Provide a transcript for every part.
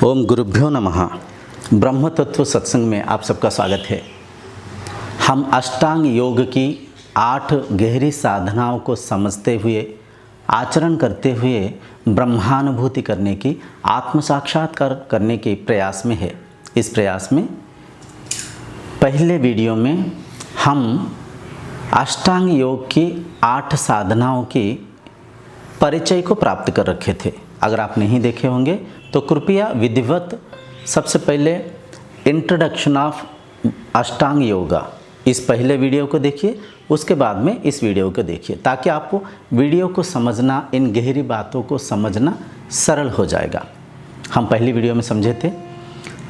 ओम गुरुभ्यो नमः। ब्रह्म तत्व सत्संग में आप सबका स्वागत है। हम अष्टांग योग की 8 गहरी साधनाओं को समझते हुए आचरण करते हुए ब्रह्मानुभूति करने की, आत्म साक्षात्कार करने के प्रयास में है। इस प्रयास में पहले वीडियो में हम अष्टांग योग की 8 साधनाओं की परिचय को प्राप्त कर रखे थे। अगर आप नहीं देखे होंगे तो कृपया विधिवत सबसे पहले इंट्रोडक्शन ऑफ अष्टांग योगा इस पहले वीडियो को देखिए, उसके बाद में इस वीडियो को देखिए, ताकि आपको वीडियो को समझना, इन गहरी बातों को समझना सरल हो जाएगा। हम पहली वीडियो में समझे थे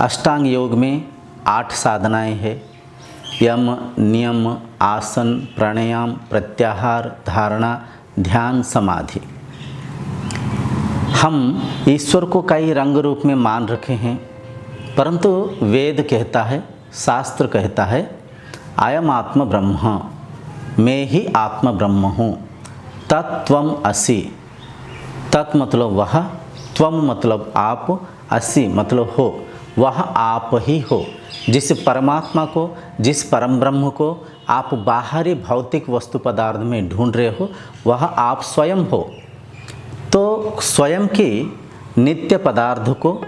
अष्टांग योग में 8 साधनाएं हैं। यम, नियम, आसन, प्राणायाम, प्रत्याहार, धारणा, ध्यान, समाधि। हम ईश्वर को कई रंग रूप में मान रखे हैं, परंतु वेद कहता है, शास्त्र कहता है, अयम आत्म ब्रह्म, मैं ही आत्म ब्रह्म हूँ। तत्त्वम असि, तत् मतलब वह, त्वम मतलब आप, असि मतलब हो, वह आप ही हो। जिस परमात्मा को, जिस परम ब्रह्म को आप बाहरी भौतिक वस्तु पदार्थ में ढूंढ रहे हो, वह आप स्वयं हो। तो स्वयं की नित्य पदार्थ को,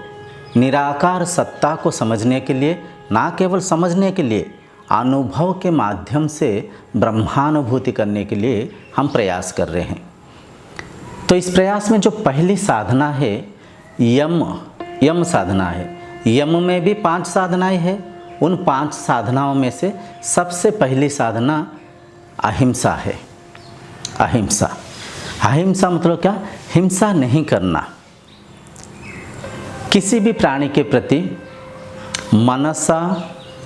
निराकार सत्ता को समझने के लिए, ना केवल समझने के लिए, अनुभव के माध्यम से ब्रह्मानुभूति करने के लिए हम प्रयास कर रहे हैं। तो इस प्रयास में जो पहली साधना है यम साधना है। यम में भी 5 साधनाएं हैं। उन 5 साधनाओं में से सबसे पहली साधना अहिंसा है। अहिंसा मतलब क्या? हिंसा नहीं करना। किसी भी प्राणी के प्रति मनसा,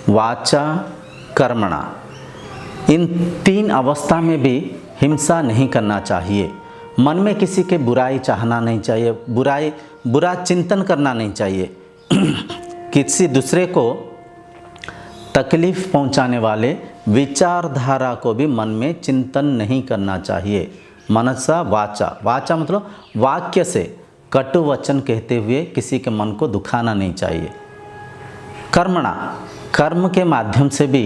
वाचा, कर्मणा, इन 3 अवस्था में भी हिंसा नहीं करना चाहिए। मन में किसी के बुराई चाहना नहीं चाहिए, बुरा चिंतन करना नहीं चाहिए। किसी दूसरे को तकलीफ पहुंचाने वाले विचारधारा को भी मन में चिंतन नहीं करना चाहिए। मनसा, वाचा मतलब वाक्य से, कटु वचन कहते हुए किसी के मन को दुखाना नहीं चाहिए। कर्मणा, कर्म के माध्यम से भी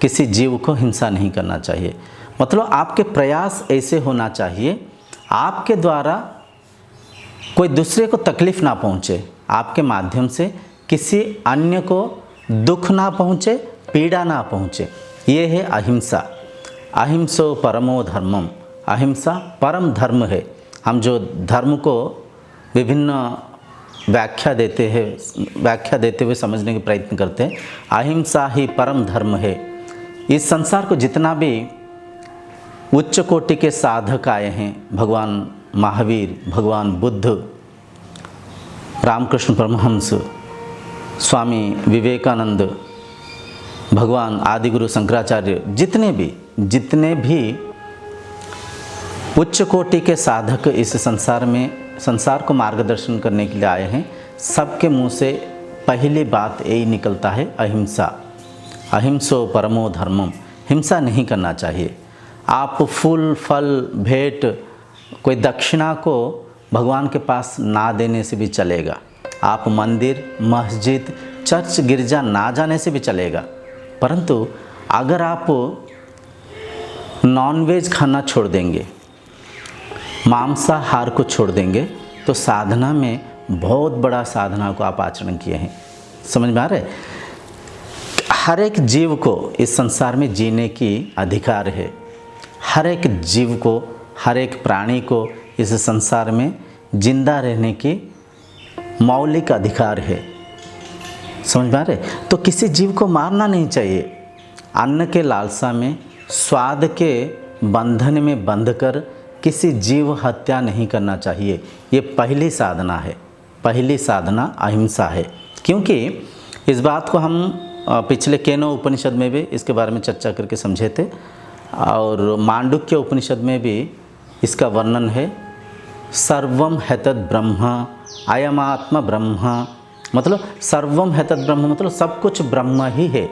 किसी जीव को हिंसा नहीं करना चाहिए। मतलब आपके प्रयास ऐसे होना चाहिए, आपके द्वारा कोई दूसरे को तकलीफ ना पहुँचे, आपके माध्यम से किसी अन्य को दुख ना पहुँचे, पीड़ा ना पहुँचे। ये है अहिंसा। अहिंसो परमो धर्मम। अहिंसा परम धर्म है। हम जो धर्म को विभिन्न व्याख्या देते हुए समझने के प्रयत्न करते हैं, अहिंसा ही परम धर्म है। इस संसार को जितना भी उच्च कोटि के साधक आए हैं, भगवान महावीर, भगवान बुद्ध, रामकृष्ण परमहंस, स्वामी विवेकानंद, भगवान आदिगुरु शंकराचार्य, जितने भी उच्च कोटि के साधक इस संसार को मार्गदर्शन करने के लिए आए हैं, सबके मुंह से पहली बात यही निकलता है, अहिंसा। अहिंसो परमो धर्मम। हिंसा नहीं करना चाहिए। आप फूल, फल, भेंट, कोई दक्षिणा को भगवान के पास ना देने से भी चलेगा। आप मंदिर, मस्जिद, चर्च, गिरजा ना जाने से भी चलेगा। परंतु अगर आप नॉनवेज खाना छोड़ देंगे, मांसाहार को छोड़ देंगे, तो साधना में बहुत बड़ा साधना को आप आचरण किए हैं। समझ में आ रहा है? हर एक जीव को इस संसार में जीने की अधिकार है। हर एक जीव को, हर एक प्राणी को इस संसार में जिंदा रहने की मौलिक अधिकार है। समझ में आ रहा है? तो किसी जीव को मारना नहीं चाहिए। अन्न के लालसा में, स्वाद के बंधन में बंधकर किसी जीव हत्या नहीं करना चाहिए। ये पहली साधना है। पहली साधना अहिंसा है। क्योंकि इस बात को हम पिछले केनो उपनिषद में भी इसके बारे में चर्चा करके समझे थे, और मांडुक्य उपनिषद में भी इसका वर्णन है। सर्वम हेतद ब्रह्म, अयमात्म ब्रह्म। मतलब सर्वम हेतद ब्रह्म मतलब सब कुछ ब्रह्म ही है।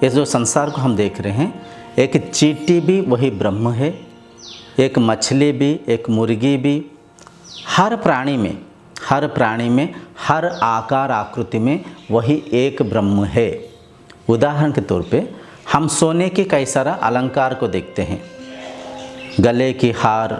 ये जो संसार को हम देख रहे हैं, एक चींटी भी वही ब्रह्म है, एक मछली भी, एक मुर्गी भी, हर हर प्राणी में, हर आकार आकृति में वही एक ब्रह्म है। उदाहरण के तौर पे हम सोने के कई सारा अलंकार को देखते हैं, गले की हार,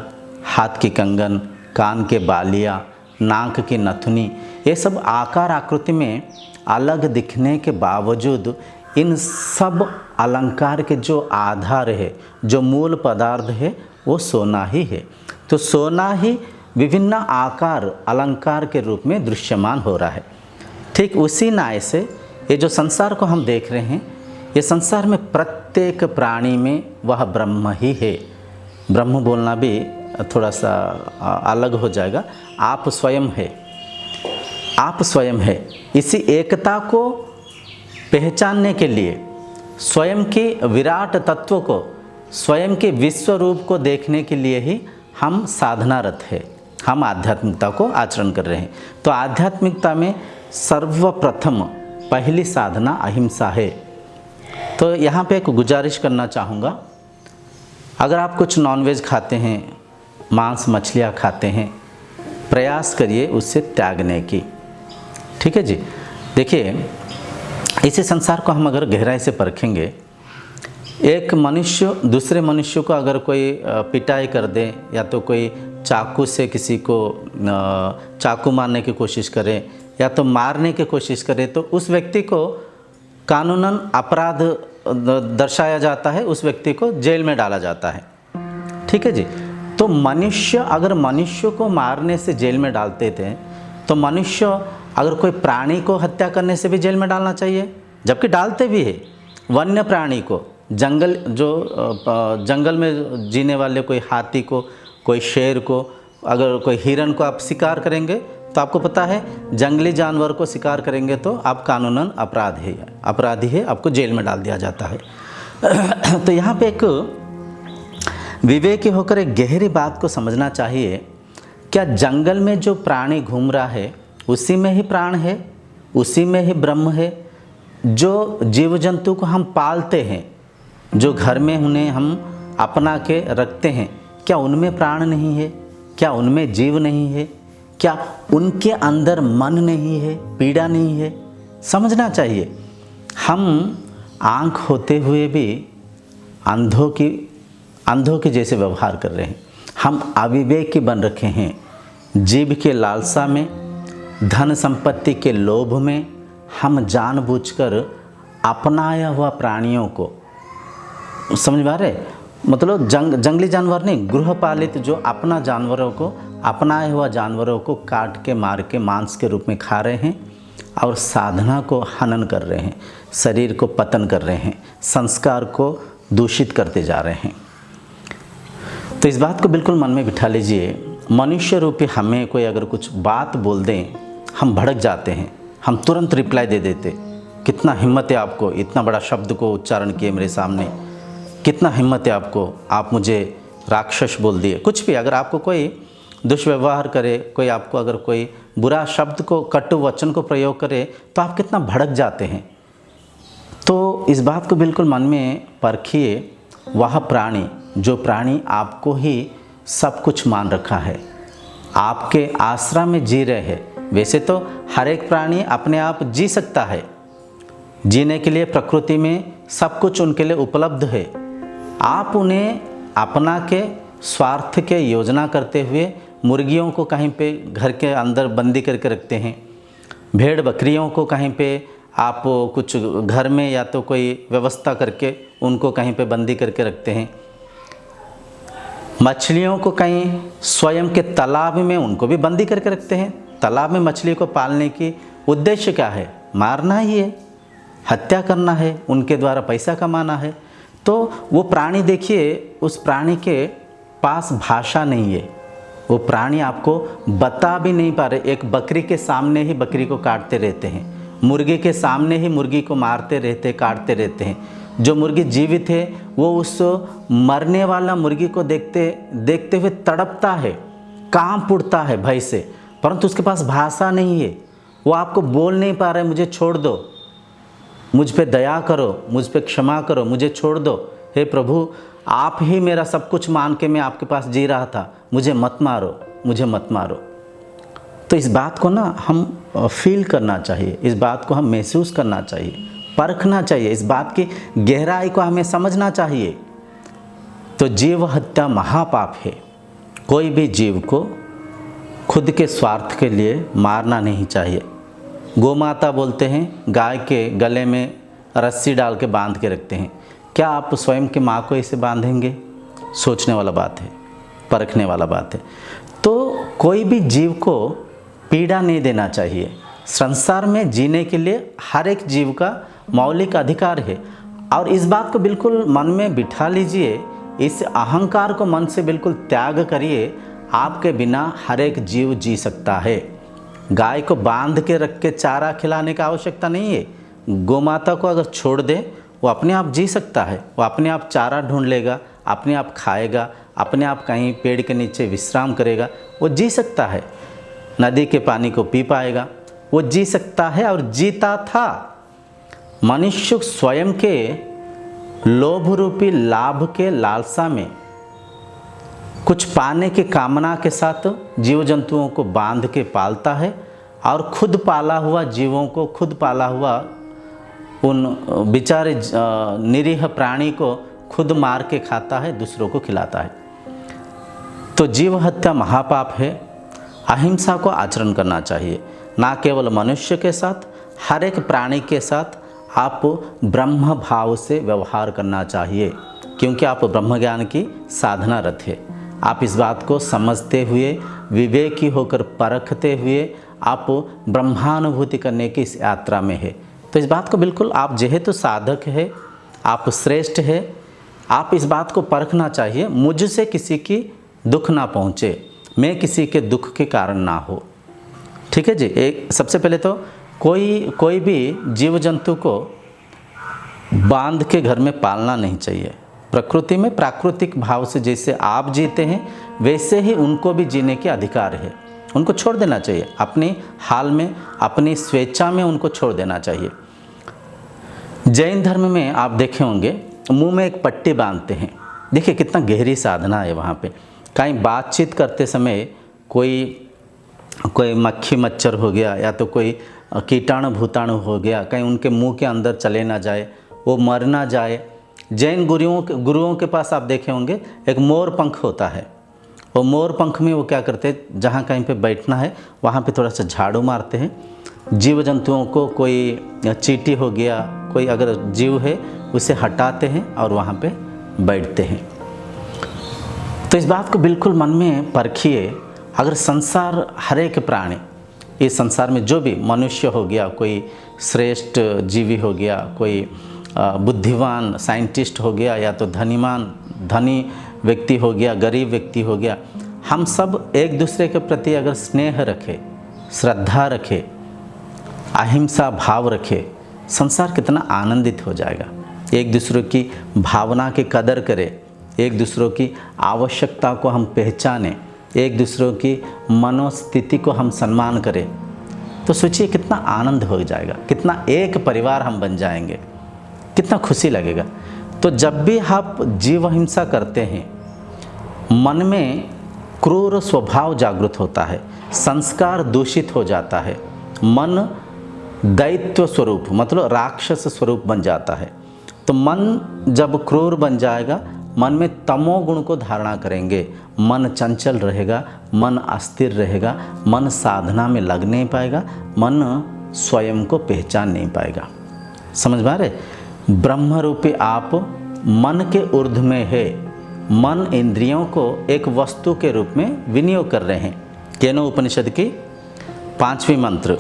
हाथ की कंगन, कान के बालियाँ, नाक की नथुनी, ये सब आकार आकृति में अलग दिखने के बावजूद इन सब अलंकार के जो आधार है, जो मूल पदार्थ है, वो सोना ही है। तो सोना ही विभिन्न आकार अलंकार के रूप में दृश्यमान हो रहा है। ठीक उसी न्याय से ये जो संसार को हम देख रहे हैं, ये संसार में प्रत्येक प्राणी में वह ब्रह्म ही है। ब्रह्म बोलना भी थोड़ा सा अलग हो जाएगा। आप स्वयं है, आप स्वयं है। इसी एकता को पहचानने के लिए, स्वयं के विराट तत्व को, स्वयं के विश्व रूप को देखने के लिए ही हम साधनारत है, हम आध्यात्मिकता को आचरण कर रहे हैं। तो आध्यात्मिकता में सर्वप्रथम पहली साधना अहिंसा है। तो यहाँ पे एक गुजारिश करना चाहूँगा, अगर आप कुछ नॉनवेज खाते हैं, मांस मछलियाँ खाते हैं, प्रयास करिए उससे त्यागने की। ठीक है जी। देखिए, इसी संसार को हम अगर गहराई से परखेंगे, एक मनुष्य दूसरे मनुष्य को अगर कोई पिटाई कर दे या तो कोई चाकू से किसी को चाकू मारने की कोशिश करे या तो मारने की कोशिश करे, तो उस व्यक्ति को कानूनन अपराध दर्शाया जाता है, उस व्यक्ति को जेल में डाला जाता है। ठीक है जी। तो मनुष्य अगर मनुष्य को मारने से जेल में डालते थे, तो मनुष्य अगर कोई प्राणी को हत्या करने से भी जेल में डालना चाहिए, जबकि डालते भी है। वन्य प्राणी को, जंगल में जीने वाले कोई हाथी को, कोई शेर को, अगर कोई हिरन को आप शिकार करेंगे तो आपको पता है जंगली जानवर को शिकार करेंगे तो आप कानूनन अपराधी है, आपको जेल में डाल दिया जाता है। तो यहाँ पे एक विवेकी होकर एक गहरी बात को समझना चाहिए, क्या जंगल में जो प्राणी घूम रहा है उसी में ही प्राण है, उसी में ही ब्रह्म है? जो जीव जंतु को हम पालते हैं, जो घर में उन्हें हम अपना के रखते हैं, क्या उनमें प्राण नहीं है? क्या उनमें जीव नहीं है? क्या उनके अंदर मन नहीं है, पीड़ा नहीं है? समझना चाहिए। हम आँख होते हुए भी अंधों के जैसे व्यवहार कर रहे हैं। हम अविवेकी बन रखे हैं, जीव के लालसा में, धन संपत्ति के लोभ में हम जानबूझकर अपनाया हुआ प्राणियों को, समझ पा रहे, मतलब जंगली जानवर नहीं, गृहपालित जो अपना जानवरों को, अपनाए हुआ जानवरों को काट के मार के मांस के रूप में खा रहे हैं और साधना को हनन कर रहे हैं, शरीर को पतन कर रहे हैं, संस्कार को दूषित करते जा रहे हैं। तो इस बात को बिल्कुल मन में बिठा लीजिए। मनुष्य रूपी हमें कोई अगर कुछ बात बोल दें, हम भड़क जाते हैं, हम तुरंत रिप्लाई दे देते। कितना हिम्मत है आपको, इतना बड़ा शब्द को उच्चारण किए मेरे सामने, कितना हिम्मत है आपको, आप मुझे राक्षस बोल दिए। कुछ भी अगर आपको कोई दुष्व्यवहार करे, कोई आपको अगर कोई बुरा शब्द को, कटु वचन को प्रयोग करे, तो आप कितना भड़क जाते हैं। तो इस बात को बिल्कुल मन में परखिए। वह प्राणी, जो प्राणी आपको ही सब कुछ मान रखा है, आपके आश्रम में जी रहे हैं। वैसे तो हर एक प्राणी अपने आप जी सकता है, जीने के लिए प्रकृति में सब कुछ उनके लिए उपलब्ध है। आप उन्हें अपना के स्वार्थ के योजना करते हुए मुर्गियों को कहीं पे घर के अंदर बंदी करके रखते हैं, भेड़ बकरियों को कहीं पे आप कुछ घर में या तो कोई व्यवस्था करके उनको कहीं पे बंदी करके रखते हैं, मछलियों को कहीं स्वयं के तालाब में उनको भी बंदी करके रखते हैं। तालाब में मछली को पालने की उद्देश्य क्या है? मारना ही है, हत्या करना है, उनके द्वारा पैसा कमाना है। तो वो प्राणी देखिए, उस प्राणी के पास भाषा नहीं है, वो प्राणी आपको बता भी नहीं पा रहे। एक बकरी के सामने ही बकरी को काटते रहते हैं, मुर्गी के सामने ही मुर्गी को मारते रहते, काटते रहते हैं। जो मुर्गी जीवित है वो उस मरने वाला मुर्गी को देखते हुए तड़पता है, कांप उठता है भय से, परंतु उसके पास भाषा नहीं है। वो आपको बोल नहीं पा रहे, मुझे छोड़ दो, मुझ पे दया करो, मुझ पे क्षमा करो, मुझे छोड़ दो, हे प्रभु आप ही मेरा सब कुछ मान के मैं आपके पास जी रहा था, मुझे मत मारो, मुझे मत मारो। तो इस बात को ना हम फील करना चाहिए, इस बात को हम महसूस करना चाहिए, परखना चाहिए, इस बात की गहराई को हमें समझना चाहिए। तो जीव हत्या महापाप है। कोई भी जीव को खुद के स्वार्थ के लिए मारना नहीं चाहिए। गोमाता बोलते हैं, गाय के गले में रस्सी डाल के बांध के रखते हैं। क्या आप स्वयं की माँ को इसे बांधेंगे? सोचने वाला बात है, परखने वाला बात है। तो कोई भी जीव को पीड़ा नहीं देना चाहिए। संसार में जीने के लिए हर एक जीव का मौलिक अधिकार है। और इस बात को बिल्कुल मन में बिठा लीजिए, इस अहंकार को मन से बिल्कुल त्याग करिए। आपके बिना हर एक जीव जी सकता है। गाय को बांध के रख के चारा खिलाने की आवश्यकता नहीं है। गोमाता को अगर छोड़ दे, वो अपने आप जी सकता है। वो अपने आप चारा ढूंढ लेगा, अपने आप खाएगा, अपने आप कहीं पेड़ के नीचे विश्राम करेगा, वो जी सकता है। नदी के पानी को पी पाएगा, वो जी सकता है और जीता था। मनुष्य स्वयं के लोभ रूपी लाभ के लालसा में कुछ पाने की कामना के साथ जीव जंतुओं को बांध के पालता है और खुद पाला हुआ जीवों को, खुद पाला हुआ उन बेचारे निरीह प्राणी को खुद मार के खाता है, दूसरों को खिलाता है। तो जीव हत्या महापाप है। अहिंसा को आचरण करना चाहिए, ना केवल मनुष्य के साथ, हर एक प्राणी के साथ आप ब्रह्म भाव से व्यवहार करना चाहिए, क्योंकि आप ब्रह्म ज्ञान की साधना रत है। आप इस बात को समझते हुए, विवेकी होकर परखते हुए आप ब्रह्मानुभूति करने की इस यात्रा में है। तो इस बात को बिल्कुल आप जेहेतु साधक है, आप श्रेष्ठ है, आप इस बात को परखना चाहिए। मुझसे किसी की दुख ना पहुँचे, मैं किसी के दुख के कारण ना हो। ठीक है जी। एक सबसे पहले तो कोई भी जीव जंतु को बांध के घर में पालना नहीं चाहिए। प्रकृति में प्राकृतिक भाव से जैसे आप जीते हैं, वैसे ही उनको भी जीने के अधिकार है। उनको छोड़ देना चाहिए, अपनी हाल में, अपनी स्वेच्छा में उनको छोड़ देना चाहिए। जैन धर्म में आप देखे होंगे, मुंह में एक पट्टी बांधते हैं। देखिए कितना गहरी साधना है वहाँ पे। कहीं बातचीत करते समय कोई मक्खी मच्छर हो गया या तो कोई कीटाणु भूताणु हो गया, कहीं उनके मुंह के अंदर चले ना जाए, वो मर ना जाए। जैन गुरुओं के पास आप देखे होंगे एक मोर पंख होता है। वो मोर पंख में वो क्या करते हैं, जहाँ कहीं पे बैठना है वहाँ पे थोड़ा सा झाड़ू मारते हैं। जीव जंतुओं को, कोई चींटी हो गया, कोई अगर जीव है, उसे हटाते हैं और वहाँ पे बैठते हैं। तो इस बात को बिल्कुल मन में परखिए। अगर संसार हर एक प्राणी, इस संसार में जो भी मनुष्य हो गया, कोई श्रेष्ठ जीवी हो गया, कोई बुद्धिमान साइंटिस्ट हो गया, या तो धनी व्यक्ति हो गया, गरीब व्यक्ति हो गया, हम सब एक दूसरे के प्रति अगर स्नेह रखें, श्रद्धा रखें, अहिंसा भाव रखें, संसार कितना आनंदित हो जाएगा। एक दूसरे की भावना की कदर करें, एक दूसरों की आवश्यकता को हम पहचानें, एक दूसरों की मनोस्थिति को हम सम्मान करें, तो सोचिए कितना आनंद हो जाएगा, कितना एक परिवार हम बन जाएंगे, कितना खुशी लगेगा। तो जब भी आप जीव हिंसा करते हैं, मन में क्रूर स्वभाव जागृत होता है, संस्कार दूषित हो जाता है, मन दैत्य स्वरूप मतलब राक्षस स्वरूप बन जाता है। तो मन जब क्रूर बन जाएगा, मन में तमोगुण को धारणा करेंगे, मन चंचल रहेगा, मन अस्थिर रहेगा, मन साधना में लग नहीं पाएगा, मन स्वयं को पहचान नहीं पाएगा। समझ में आ रहे? ब्रह्म रूपी आप मन के ऊर्ध्व में है। मन इंद्रियों को एक वस्तु के रूप में विनियोग कर रहे हैं। केनो उपनिषद की 5वीं मंत्र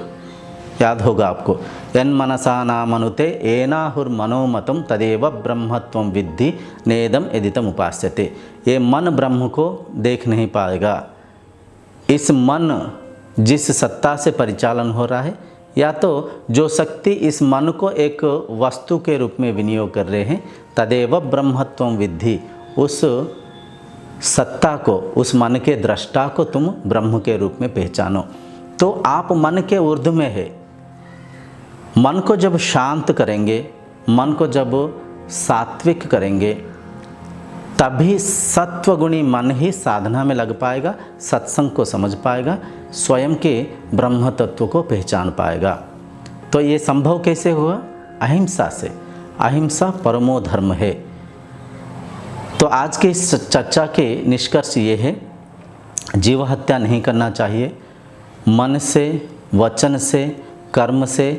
याद होगा आपको, यन मनसा नामनुते एनाहुर्मनोमतं तदेव ब्रह्मत्वं विद्धि नेदम एदितम उपास्यते। ये मन ब्रह्म को देख नहीं पाएगा। इस मन जिस सत्ता से परिचालन हो रहा है, या तो जो शक्ति इस मन को एक वस्तु के रूप में विनियोग कर रहे हैं, तदेव ब्रह्मत्वं विद्धि, उस सत्ता को, उस मन के दृष्टा को तुम ब्रह्म के रूप में पहचानो। तो आप मन के ऊर्ध्व में है। मन को जब शांत करेंगे, मन को जब सात्विक करेंगे, तभी सत्वगुणी मन ही साधना में लग पाएगा, सत्संग को समझ पाएगा, स्वयं के ब्रह्म तत्व को पहचान पाएगा। तो ये संभव कैसे हुआ? अहिंसा से। अहिंसा परमो धर्म है। तो आज के इस चर्चा के निष्कर्ष ये है, जीव हत्या नहीं करना चाहिए। मन से, वचन से, कर्म से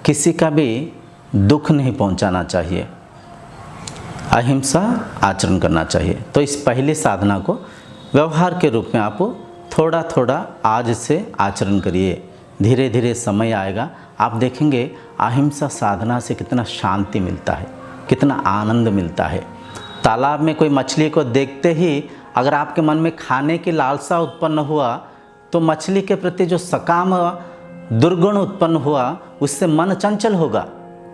किसी का भी दुख नहीं पहुंचाना चाहिए। अहिंसा आचरण करना चाहिए। तो इस पहली साधना को व्यवहार के रूप में आप थोड़ा थोड़ा आज से आचरण करिए। धीरे धीरे समय आएगा, आप देखेंगे अहिंसा साधना से कितना शांति मिलता है, कितना आनंद मिलता है। तालाब में कोई मछली को देखते ही अगर आपके मन में खाने की लालसा उत्पन्न हुआ तो मछली के प्रति जो सकाम दुर्गुण उत्पन्न हुआ उससे मन चंचल होगा।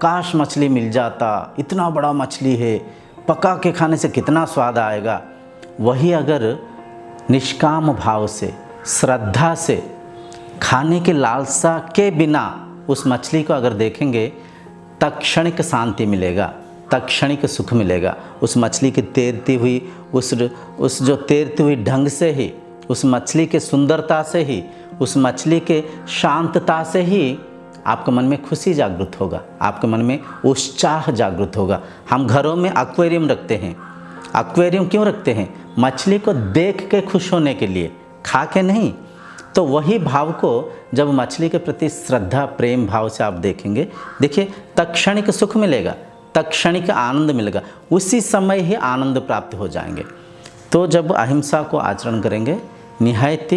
काश मछली मिल जाता, इतना बड़ा मछली है, पका के खाने से कितना स्वाद आएगा। वही अगर निष्काम भाव से, श्रद्धा से, खाने की लालसा के बिना उस मछली को अगर देखेंगे, तत्क्षणिक शांति मिलेगा, तत्क्षणिक सुख मिलेगा। उस मछली की तैरती हुई उस जो तैरती हुई ढंग से ही, उस मछली के सुंदरता से ही, उस मछली के शांतता से ही आपके मन में खुशी जागृत होगा, आपके मन में उत्साह जागृत होगा। हम घरों में एक्वेरियम रखते हैं। एक्वेरियम क्यों रखते हैं? मछली को देख के खुश होने के लिए, खा के नहीं। तो वही भाव को जब मछली के प्रति श्रद्धा प्रेम भाव से आप देखेंगे, देखिए तत्क्षणिक सुख मिलेगा, तत्क्षणिक आनंद मिलेगा, उसी समय ही आनंद प्राप्त हो जाएंगे। तो जब अहिंसा को आचरण करेंगे, निहायत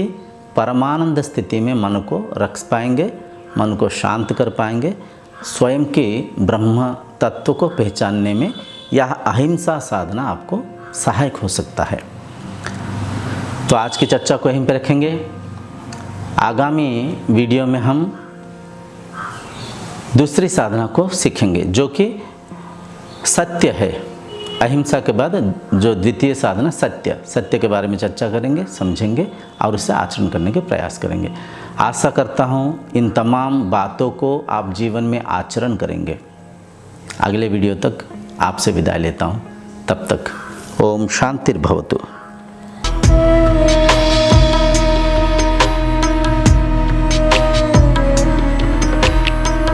परमानंद स्थिति में मन को रख पाएंगे, मन को शांत कर पाएंगे। स्वयं के ब्रह्म तत्व को पहचानने में यह अहिंसा साधना आपको सहायक हो सकता है। तो आज की चर्चा को यहीं पर रखेंगे। आगामी वीडियो में हम दूसरी साधना को सीखेंगे जो कि सत्य है। अहिंसा के बाद जो द्वितीय साधना सत्य के बारे में चर्चा करेंगे, समझेंगे और उसे आचरण करने के प्रयास करेंगे। आशा करता हूँ इन तमाम बातों को आप जीवन में आचरण करेंगे। अगले वीडियो तक आपसे विदाई लेता हूँ। तब तक ओम शांतिर्भवतु।